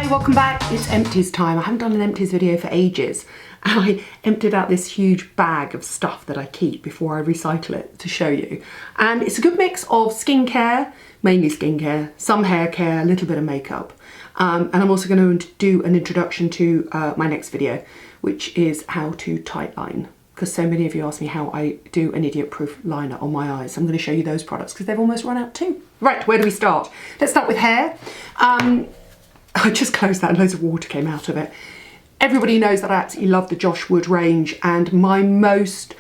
Hi, welcome back. It's Empties time. I haven't done an Empties video for ages. And I emptied out this huge bag of stuff that I keep before I recycle it to show you. And it's a good mix of skincare, mainly skincare, some hair care, a little bit of makeup. And I'm also going to do an introduction to my next video, which is how to tight line. Because so many of you ask me how I do an idiot-proof liner on my eyes. I'm going to show you those products because they've almost run out too. Right, where do we start? Let's start with hair. I just closed that and loads of water came out of it. Everybody knows that I absolutely love the Josh Wood range, and my most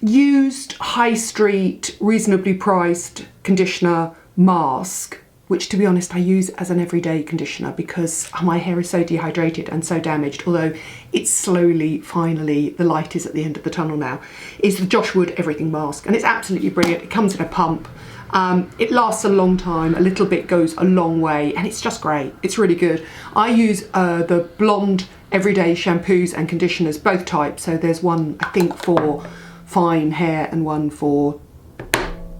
used high street, reasonably priced conditioner mask, which to be honest I use as an everyday conditioner because my hair is so dehydrated and so damaged, although it's slowly, finally, the light is at the end of the tunnel now, is the Josh Wood Everything Mask. And it's absolutely brilliant. It comes in a pump. It lasts a long time, a little bit goes a long way, and it's just great. It's really good. I use the blonde everyday shampoos and conditioners, both types. So there's one, I think, for fine hair and one for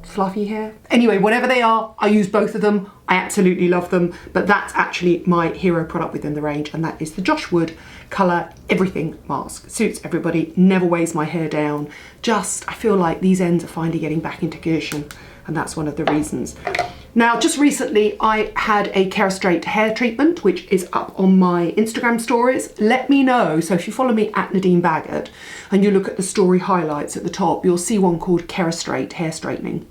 fluffy hair. Anyway, whatever they are, I use both of them. I absolutely love them, but that's actually my hero product within the range, and that is the Josh Wood Colour Everything Mask. Suits everybody, never weighs my hair down. Just, I feel like these ends are finally getting back into condition, and that's one of the reasons. Now, just recently, I had a KERASTRAIGHT hair treatment, which is up on my Instagram stories. Let me know. So if you follow me at Nadine Baggett and you look at the story highlights at the top, you'll see one called KERASTRAIGHT Hair Straightening.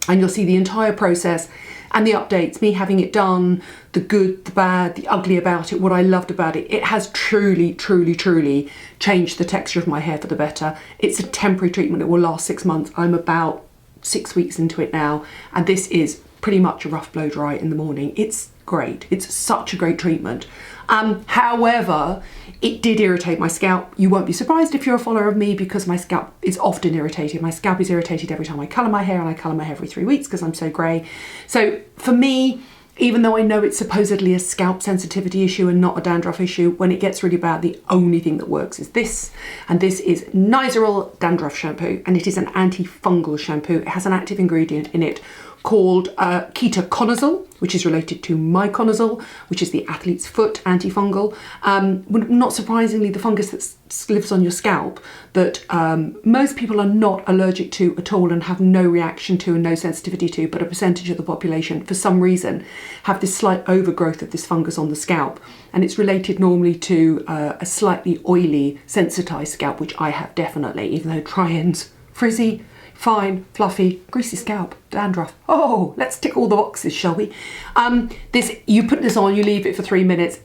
And you'll see the entire process and the updates, me having it done, the good, the bad, the ugly about it, what I loved about it. It has truly, truly, truly changed the texture of my hair for the better. It's a temporary treatment. It will last 6 months. I'm about 6 weeks into it now, and this is pretty much a rough blow dry in the morning. It's great. It's such a great treatment. However, it did irritate my scalp. You won't be surprised if you're a follower of me because my scalp is often irritated. My scalp is irritated every time I colour my hair, and I colour my hair every 3 weeks because I'm so grey. So for me, even though I know it's supposedly a scalp sensitivity issue and not a dandruff issue, when it gets really bad, the only thing that works is this. And this is Nizoral Dandruff Shampoo, and it is an antifungal shampoo. It has an active ingredient in it called ketoconazole, which is related to myconazole, which is the athlete's foot antifungal. Not surprisingly, the fungus that lives on your scalp that most people are not allergic to at all and have no reaction to and no sensitivity to, but a percentage of the population, for some reason, have this slight overgrowth of this fungus on the scalp. And it's related normally to a slightly oily, sensitized scalp, which I have definitely, even though dry ends, frizzy, fine, fluffy, greasy scalp, dandruff. Oh, let's tick all the boxes, shall we? You put this on, you leave it for 3 minutes,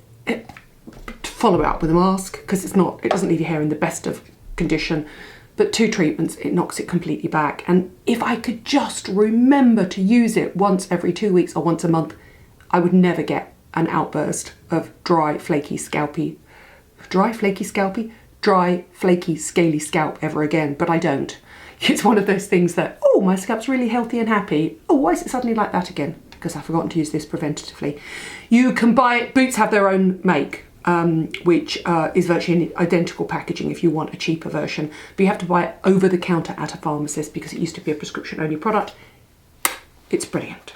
follow it up with a mask, because it doesn't leave your hair in the best of condition, but 2 treatments, it knocks it completely back. And if I could just remember to use it once every 2 weeks or once a month, I would never get an outburst of dry, flaky, scaly scalp ever again, but I don't. It's one of those things that, oh, my scalp's really healthy and happy. Oh, why is it suddenly like that again? Because I've forgotten to use this preventatively. You can buy it, Boots have their own make, which is virtually identical packaging if you want a cheaper version. But you have to buy it over the counter at a pharmacist because it used to be a prescription only product. It's brilliant.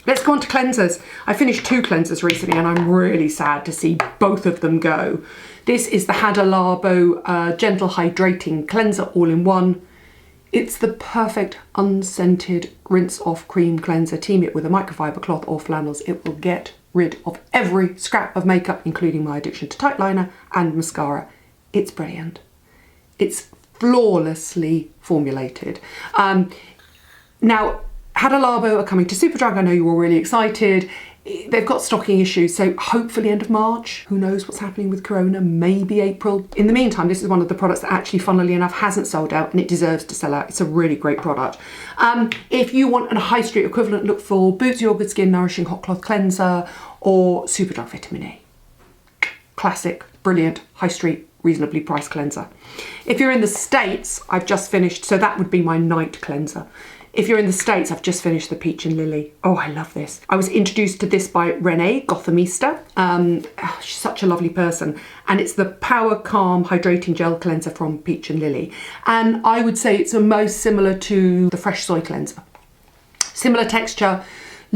Let's go on to cleansers. I finished 2 cleansers recently and I'm really sad to see both of them go. This is the HADA LABO Gentle Hydrating Cleanser All-in-One. It's the perfect unscented rinse-off cream cleanser. Team it with a microfiber cloth or flannels. It will get rid of every scrap of makeup, including my addiction to tight liner and mascara. It's brilliant. It's flawlessly formulated. Now, HADA LABO are coming to DრძAG. I know you're all really excited. They've got stocking issues, so hopefully end of March. Who knows what's happening with Corona, maybe April. In the meantime, this is one of the products that actually, funnily enough, hasn't sold out, and it deserves to sell out. It's a really great product. If you want a high street equivalent, look for Boots Your Good Skin Nourishing Hot Cloth Cleanser or Superdrug Vitamin E. Classic, brilliant, high street, reasonably priced cleanser. If you're in the States, I've just finished, so that would be my night cleanser. If you're in the States, I've just finished the Peach and Lily. Oh, I love this. I was introduced to this by Renee, Gothamista. She's such a lovely person. And it's the Power Calm Hydrating Gel Cleanser from Peach and Lily. And I would say it's most similar to the Fresh Soy Cleanser. Similar texture,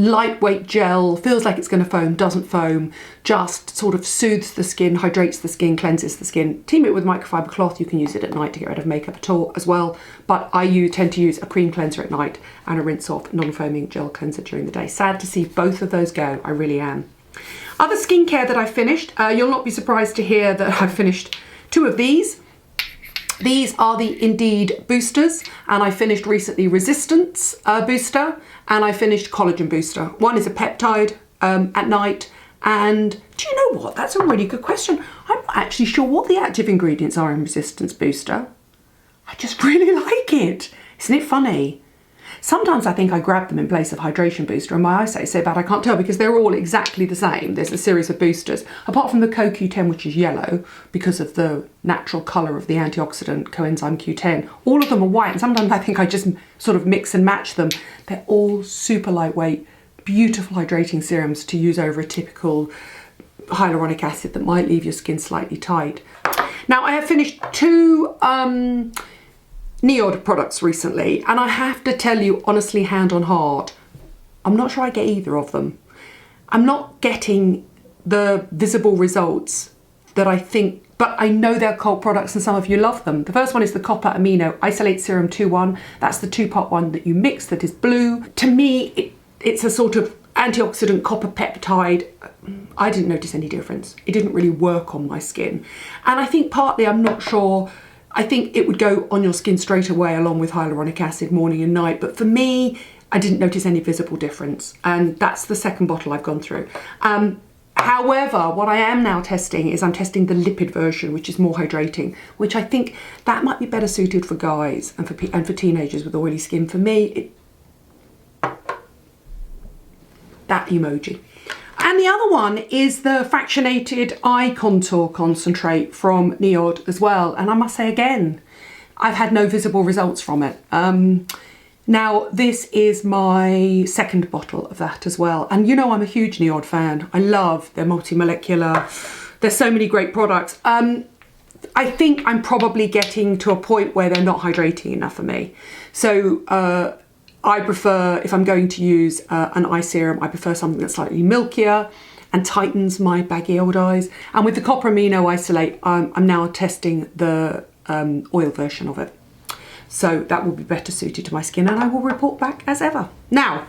lightweight gel, feels like it's going to foam, doesn't foam, just sort of soothes the skin, hydrates the skin, cleanses the skin. Team it with microfiber cloth. You can use it at night to get rid of makeup at all as well, but I tend to use a cream cleanser at night and a rinse off non-foaming gel cleanser during the day. Sad to see both of those go, I really am. Other skincare that I finished, you'll not be surprised to hear that I've finished 2 of these. These are the Indeed boosters, and I finished recently Resistance booster, and I finished Collagen booster. One is a peptide at night, and do you know what? That's a really good question. I'm not actually sure what the active ingredients are in Resistance booster. I just really like it. Isn't it funny? Sometimes I think I grab them in place of hydration booster and my eyesight is so bad I can't tell because they're all exactly the same. There's a series of boosters, apart from the CoQ10, which is yellow because of the natural colour of the antioxidant coenzyme Q10. All of them are white, and sometimes I think I just sort of mix and match them. They're all super lightweight, beautiful hydrating serums to use over a typical hyaluronic acid that might leave your skin slightly tight. Now, I have finished 2 NIOD products recently, and I have to tell you honestly, hand on heart, I'm not sure I get either of them. I'm not getting the visible results that I think, but I know they're cult products and some of you love them. The first one is the Copper Amino Isolate Serum 2-1. That's the 2-part one that you mix that is blue. To me, it's a sort of antioxidant copper peptide. I didn't notice any difference. It didn't really work on my skin. And I think partly, I'm not sure, I think it would go on your skin straight away along with hyaluronic acid morning and night. But for me, I didn't notice any visible difference. And that's the second bottle I've gone through. However, what I am now testing is I'm testing the lipid version, which is more hydrating, which I think that might be better suited for guys and for teenagers with oily skin. For me, that emoji. And the other one is the Fractionated Eye Contour Concentrate from NIOD as well. And I must say again, I've had no visible results from it. Now, this is my second bottle of that as well. And you know I'm a huge NIOD fan. I love their multi-molecular. There's so many great products. I think I'm probably getting to a point where they're not hydrating enough for me. So I prefer, if I'm going to use an eye serum, I prefer something that's slightly milkier and tightens my baggy old eyes. And with the Copper Amino Isolate, I'm now testing the oil version of it. So that will be better suited to my skin, and I will report back as ever. Now,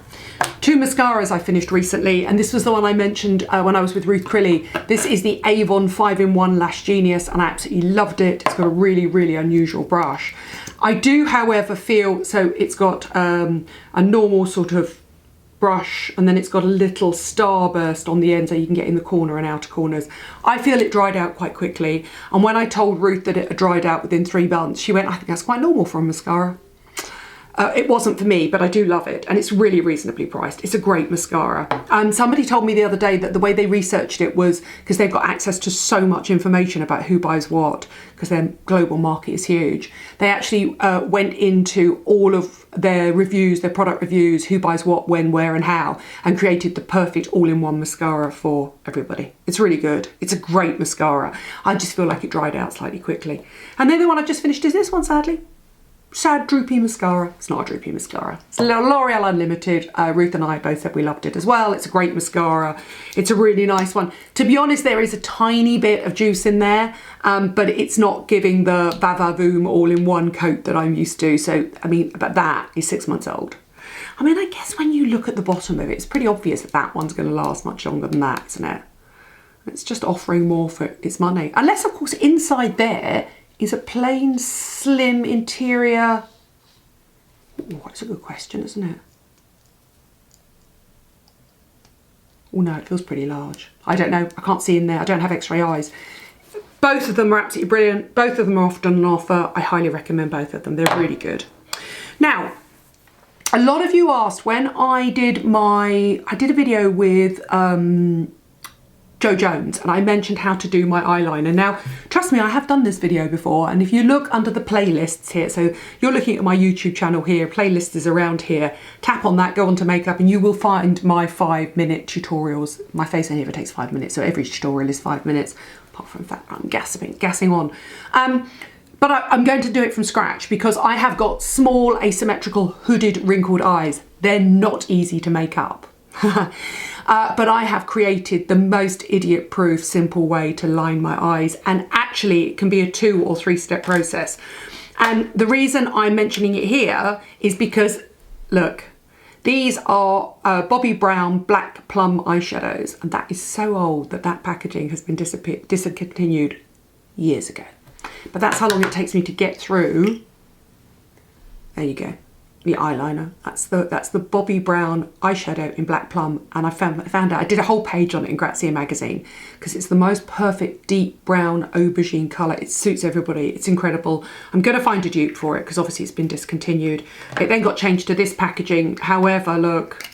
2 mascaras I finished recently, and this was the one I mentioned when I was with Ruth Crilly. This is the AVON 5-in-1 Lash Genius, and I absolutely loved it. It's got a really, really unusual brush. I do, however, feel, so it's got a normal sort of brush, and then it's got a little starburst on the end so you can get in the corner and outer corners. I feel it dried out quite quickly, and when I told Ruth that it had dried out within 3 months, she went, I think that's quite normal for a mascara. It wasn't for me, but I do love it, and it's really reasonably priced. It's a great mascara. Somebody told me the other day that the way they researched it was because they've got access to so much information about who buys what, because their global market is huge. They actually went into all of their reviews, their product reviews, who buys what, when, where, and how, and created the perfect all-in-one mascara for everybody. It's really good. It's a great mascara. I just feel like it dried out slightly quickly. And then the one I just finished is this one, sadly. Sad droopy mascara. It's not a droopy mascara. It's a little L'Oreal Unlimited. Ruth and I both said we loved it as well. It's a great mascara. It's a really nice one. To be honest, there is a tiny bit of juice in there, but it's not giving the Vavavoom all-in-one coat that I'm used to. So, I mean, but that is 6 months old. I mean, I guess when you look at the bottom of it, it's pretty obvious that that one's going to last much longer than that, isn't it? It's just offering more for its money. Unless, of course, inside there is a plain, slim interior. Oh, that's a good question, isn't it? Oh no, it feels pretty large. I don't know, I can't see in there. I don't have x-ray eyes. Both of them are absolutely brilliant. Both of them are often on offer. I highly recommend both of them. They're really good. Now, a lot of you asked when I did a video with Joe Jones, and I mentioned how to do my eyeliner. Now, trust me, I have done this video before, and if you look under the playlists here, so you're looking at my YouTube channel here, playlist is around here, tap on that, go on to makeup, and you will find my 5-minute tutorials. My face only ever takes 5 minutes, so every tutorial is 5 minutes, apart from the fact that I'm gassing on. But I'm going to do it from scratch because I have got small, asymmetrical, hooded, wrinkled eyes. They're not easy to make up. But I have created the most idiot-proof, simple way to line my eyes, and actually it can be a 2 or 3 step process. And the reason I'm mentioning it here is because, look, these are Bobbi Brown Black Plum eyeshadows, and that is so old that that packaging has been discontinued years ago. But that's how long it takes me to get through. There you go. The eyeliner. That's the Bobbi Brown eyeshadow in Black Plum, and I found out, I did a whole page on it in Grazia magazine because it's the most perfect deep brown aubergine colour. It suits everybody. It's incredible. I'm going to find a dupe for it because obviously it's been discontinued. It then got changed to this packaging. However, look,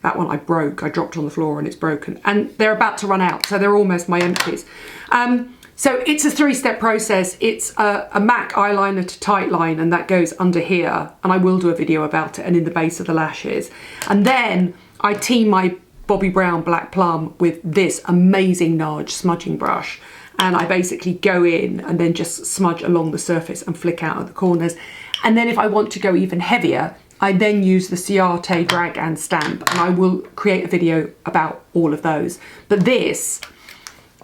that one I broke. I dropped on the floor and it's broken, and they're about to run out, so they're almost my empties. So it's a 3-step process. It's a MAC eyeliner to tight line, and that goes under here, and I will do a video about it, and in the base of the lashes. And then I team my Bobbi Brown Black Plum with this amazing NARS smudging brush, and I basically go in and then just smudge along the surface and flick out at the corners. And then if I want to go even heavier, I then use the CIATE drag and stamp, and I will create a video about all of those. But this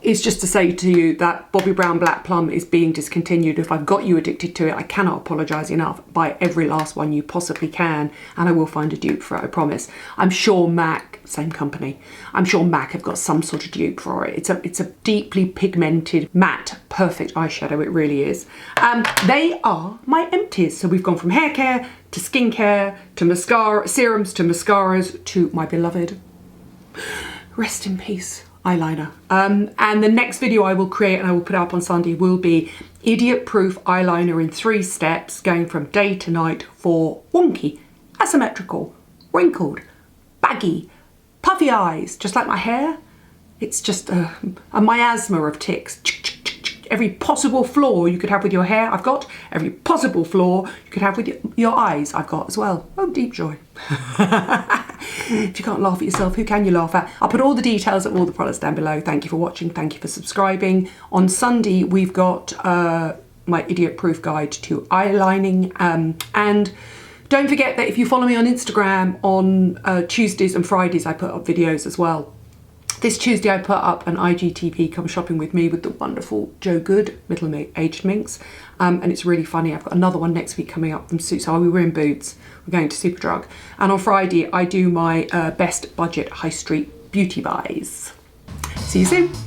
is just to say to you that Bobbi Brown Black Plum is being discontinued. If I've got you addicted to it, I cannot apologise enough. Buy every last one you possibly can, and I will find a dupe for it, I promise. I'm sure MAC, same company, I'm sure MAC have got some sort of dupe for it. It's a deeply pigmented, matte, perfect eyeshadow, it really is. They are my empties. So we've gone from hair care to skincare to mascara, serums to mascaras to my beloved, rest in peace, eyeliner. And the next video I will create, and I will put up on Sunday, will be idiot proof eyeliner in 3 steps, going from day to night for wonky, asymmetrical, wrinkled, baggy, puffy eyes, just like my hair. It's just a miasma of ticks. Every possible flaw you could have with your hair, I've got. Every possible flaw you could have with your eyes, I've got as well. Oh, deep joy. If you can't laugh at yourself, who can you laugh at? I'll put all the details of all the products down below. Thank you for watching. Thank you for subscribing. On Sunday, we've got my idiot proof guide to eyelining. And don't forget that if you follow me on Instagram on Tuesdays and Fridays, I put up videos as well. This Tuesday I put up an IGTV, come shopping with me, with the wonderful Joe Good, middle-aged minx, and it's really funny. I've got another one next week coming up from Suits. So we were in Boots, we're going to Superdrug, and on Friday I do my best budget high street beauty buys. See you soon.